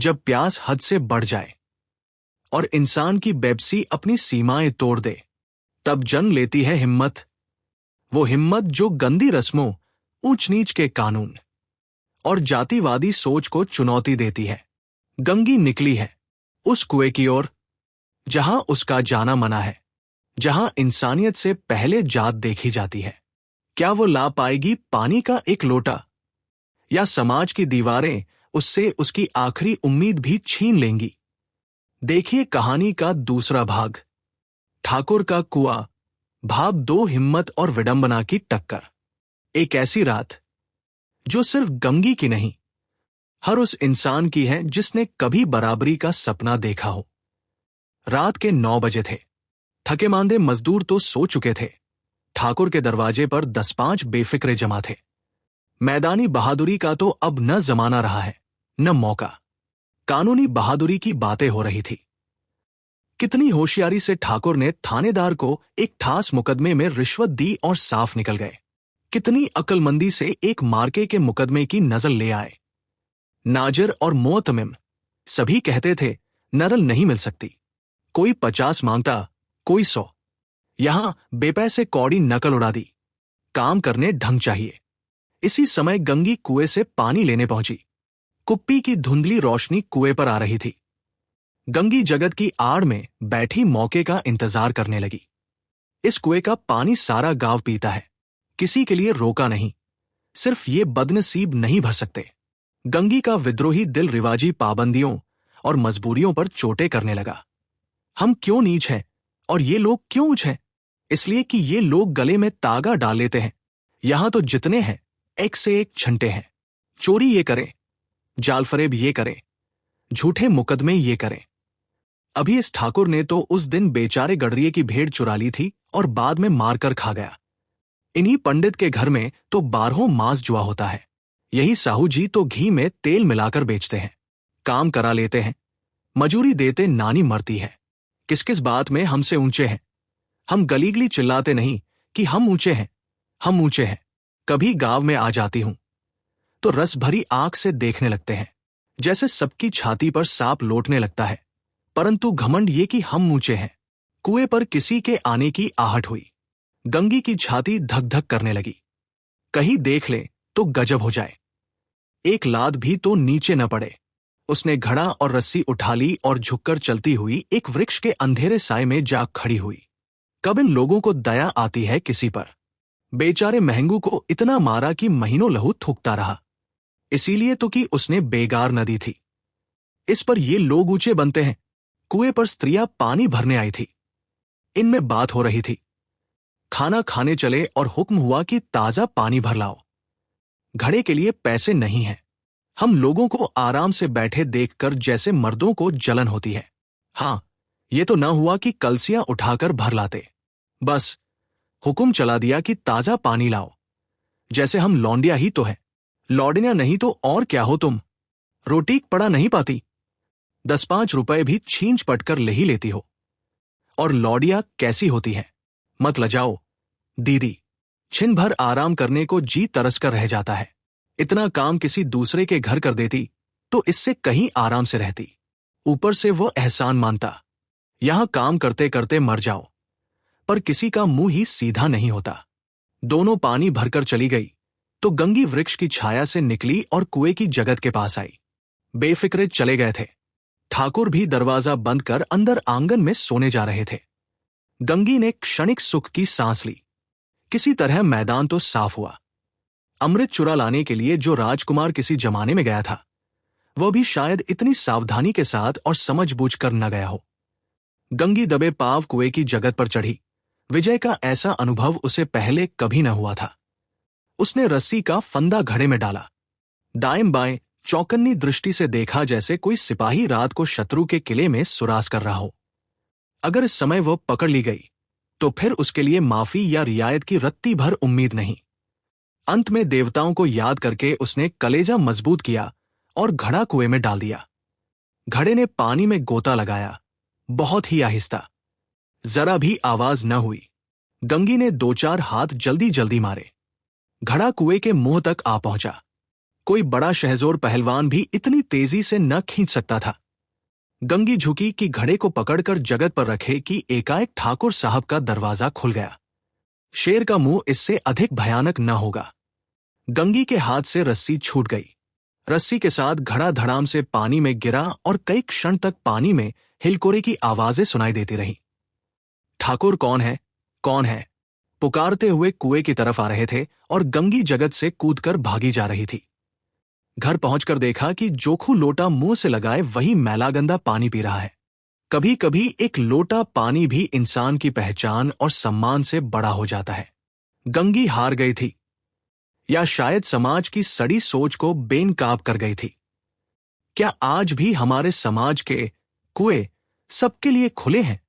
जब प्यास हद से बढ़ जाए और इंसान की बेबसी अपनी सीमाएं तोड़ दे, तब जन्म लेती है हिम्मत। वो हिम्मत जो गंदी रस्मों, ऊंच नीच के कानून और जातिवादी सोच को चुनौती देती है। गंगी निकली है उस कुएं की ओर जहां उसका जाना मना है, जहां इंसानियत से पहले जात देखी जाती है। क्या वो ला पाएगी पानी का एक लोटा, या समाज की दीवारें उससे उसकी आखिरी उम्मीद भी छीन लेंगी? देखिए कहानी का दूसरा भाग, ठाकुर का कुआं, भाग 2, हिम्मत और विडंबना की टक्कर। एक ऐसी रात जो सिर्फ गंगी की नहीं, हर उस इंसान की है जिसने कभी बराबरी का सपना देखा हो। रात के 9 बजे थे। थके मांदे मजदूर तो सो चुके थे। ठाकुर के दरवाजे पर 10-5 बेफिक्रे जमा थे। मैदानी बहादुरी का तो अब न जमाना रहा है, न मौका। कानूनी बहादुरी की बातें हो रही थी। कितनी होशियारी से ठाकुर ने थानेदार को एक ठास मुकदमे में रिश्वत दी और साफ निकल गए। कितनी अक्लमंदी से एक मार्के के मुकदमे की नजर ले आए। नाजिर और मोअतमिम सभी कहते थे नरल नहीं मिल सकती। कोई 50 मांगता, कोई 100। यहां बेपैसे कौड़ी नकल उड़ा दी। काम करने ढंग चाहिए। इसी समय गंगी कुएं से पानी लेने पहुंची। कुप्पी की धुंधली रोशनी कुएं पर आ रही थी। गंगी जगत की आड़ में बैठी मौके का इंतजार करने लगी। इस कुएं का पानी सारा गांव पीता है, किसी के लिए रोका नहीं। सिर्फ ये बदनसीब नहीं भर सकते। गंगी का विद्रोही दिल रिवाजी पाबंदियों और मजबूरियों पर चोटें करने लगा। हम क्यों नीच हैं और ये लोग क्यों ऊंच हैं? इसलिए कि ये लोग गले में तागा डाल लेते हैं। यहां तो जितने हैं एक से एक छंटे हैं। चोरी ये करें, जालफरेब ये करें, झूठे मुकदमे ये करें। अभी इस ठाकुर ने तो उस दिन बेचारे गडरिये की भेड़ चुरा ली थी और बाद में मारकर खा गया। इन्हीं पंडित के घर में तो 12 मास जुआ होता है। यही साहू जी तो घी में तेल मिलाकर बेचते हैं। काम करा लेते हैं, मजूरी देते नानी मरती है। किस किस बात में हमसे ऊंचे हैं। हम गलीगली चिल्लाते नहीं कि हम ऊंचे हैं, हम ऊंचे हैं। कभी गांव में आ जाती हूं तो रस भरी आंख से देखने लगते हैं, जैसे सबकी छाती पर सांप लौटने लगता है। परंतु घमंड ये कि हम ऊंचे हैं। कुएं पर किसी के आने की आहट हुई। गंगी की छाती धक धक करने लगी। कहीं देख ले तो गजब हो जाए। एक लाद भी तो नीचे न पड़े। उसने घड़ा और रस्सी उठा ली और झुककर चलती हुई एक वृक्ष के अंधेरे साए में जा खड़ी हुई। कब इन लोगों को दया आती है किसी पर? बेचारे महंगू को इतना मारा कि महीनों लहू थूकता रहा। इसीलिए तो कि उसने बेगार न दी थी। इस पर ये लोग ऊंचे बनते हैं। कुएं पर स्त्रियां पानी भरने आई थी। इनमें बात हो रही थी। खाना खाने चले और हुक्म हुआ कि ताजा पानी भर लाओ। घड़े के लिए पैसे नहीं हैं। हम लोगों को आराम से बैठे देखकर जैसे मर्दों को जलन होती है। हां, ये तो न हुआ कि कलसियां उठाकर भर लाते। बस हुक्म चला दिया कि ताजा पानी लाओ। जैसे हम लौंडिया ही तो है। लौंडिया नहीं तो और क्या हो तुम? रोटी पड़ा नहीं पाती। 10-5 रुपए भी छींच पटकर ले ही लेती हो। और लौंडिया कैसी होती है? मत लजाओ दीदी। छिन भर आराम करने को जी तरस कर रह जाता है। इतना काम किसी दूसरे के घर कर देती तो इससे कहीं आराम से रहती। ऊपर से वो एहसान मानता। यहां काम करते करते मर जाओ। पर किसी का मुंह ही सीधा नहीं होता। दोनों पानी भरकर चली गई तो गंगी वृक्ष की छाया से निकली और कुएं की जगत के पास आई। बेफिक्रे चले गए थे। ठाकुर भी दरवाजा बंद कर अंदर आंगन में सोने जा रहे थे। गंगी ने क्षणिक सुख की सांस ली। किसी तरह मैदान तो साफ हुआ। अमृत चुरा लाने के लिए जो राजकुमार किसी जमाने में गया था, वह भी शायद इतनी सावधानी के साथ और समझबूझ कर न गया हो। गंगी दबे पाव कुएं की जगत पर चढ़ी। विजय का ऐसा अनुभव उसे पहले कभी न हुआ था। उसने रस्सी का फंदा घड़े में डाला। दाएं बाएं चौकन्नी दृष्टि से देखा जैसे कोई सिपाही रात को शत्रु के किले में सुराज कर रहा हो। अगर इस समय वह पकड़ ली गई तो फिर उसके लिए माफी या रियायत की रत्ती भर उम्मीद नहीं। अंत में देवताओं को याद करके उसने कलेजा मजबूत किया और घड़ा कुएं में डाल दिया। घड़े ने पानी में गोता लगाया, बहुत ही आहिस्ता। जरा भी आवाज न हुई। गंगी ने 2-4 हाथ जल्दी जल्दी मारे। घड़ा कुएं के मुंह तक आ पहुंचा। कोई बड़ा शहजोर पहलवान भी इतनी तेजी से न खींच सकता था। गंगी झुकी कि घड़े को पकड़कर जगत पर रखे कि एकाएक ठाकुर साहब का दरवाजा खुल गया। शेर का मुंह इससे अधिक भयानक न होगा। गंगी के हाथ से रस्सी छूट गई। रस्सी के साथ घड़ा धड़ाम से पानी में गिरा और कई क्षण तक पानी में हिलकोरे की आवाजें सुनाई देती रहीं। ठाकुर कौन है, कौन है, पुकारते हुए कुएं की तरफ आ रहे थे और गंगी जगत से कूदकर भागी जा रही थी। घर पहुंचकर देखा कि जोखू लोटा मुंह से लगाए वही मैला गंदा पानी पी रहा है। कभी कभी एक लोटा पानी भी इंसान की पहचान और सम्मान से बड़ा हो जाता है। गंगी हार गई थी, या शायद समाज की सड़ी सोच को बेनकाब कर गई थी। क्या आज भी हमारे समाज के कुएं सबके लिए खुले हैं?